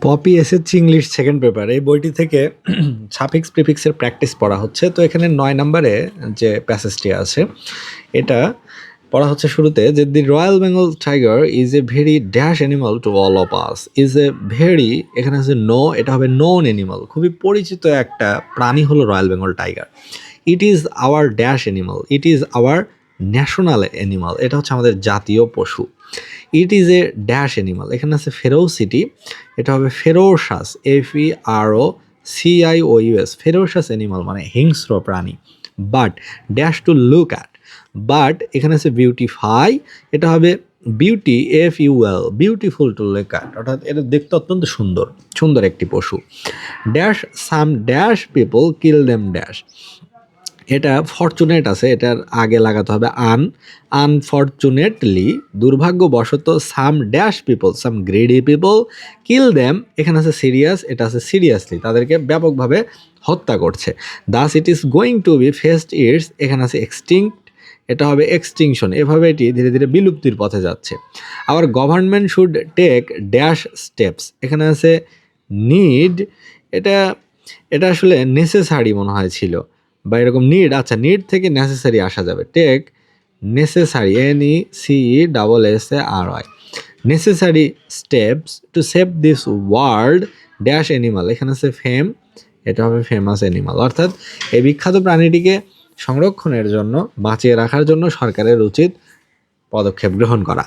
Poppy SSC English second paper এই বইটি থেকে সাফিক্স প্রিফিক্সের প্র্যাকটিস পড়া হচ্ছে। তো এখানে ৯ নম্বরে যে প্যাসেজটি আছে এটা পড়া হচ্ছে শুরুতে যে the royal Bengal tiger is a very dash animal to all of us. Is a very, এখানে আছে নো, এটা হবে নোন অ্যানিমাল, খুবই পরিচিত একটা প্রাণী হলো royal Bengal tiger. It is our dash animal, it is our national animal, এটা হচ্ছে আমাদের জাতীয় পশু। It is a dash animal, এখানে আছে ফেরোসিটি, এটা হবে ফেরোসাস, FEROCIOUS, ফেরোসাস অ্যানিমাল মানে হিংস্র প্রাণী। But dash to look at, but এখানে আছে বিউটিফাই, এটা হবে beauty FUL, beautiful to look at, অর্থাৎ এটা দেখতে অত্যন্ত সুন্দর, সুন্দর একটি পশু। ড্যাশ সাম ড্যাশ পিপল কিল দেম ড্যাশ, এটা ফরচুনেট আছে, এটার আগে লাগাতে হবে আনফরচুনেটলি, দুর্ভাগ্যবশত, সাম ড্যাশ পিপল, সাম গ্রেডি পিপল কিল দেম, এখানে আছে সিরিয়াস, এটা আছে সিরিয়াসলি, তাদেরকে ব্যাপকভাবে হত্যা করছে। Thus it is going to be fast it's, এখানে আছে এক্সটিংক্ট, এটা হবে এক্সটিংশন, এভাবে এটি ধীরে ধীরে বিলুপ্তির পথে যাচ্ছে। আবার government should take dash steps, এখানে আছে নিড, এটা এটা আসলে নেসেসারি মনে হয় ছিল, বা এরকম নিড, আচ্ছা নিড থেকে নেসেসারি আসা যাবে, take necessary NECESSARY, necessary steps to save this world dash animal, এখানে আছে ফেম, এটা হবে ফেমাস অ্যানিমাল, অর্থাৎ এই বিখ্যাত প্রাণীটিকে সংরক্ষণের জন্য, বাঁচিয়ে রাখার জন্য সরকারের উচিত পদক্ষেপ গ্রহণ করা।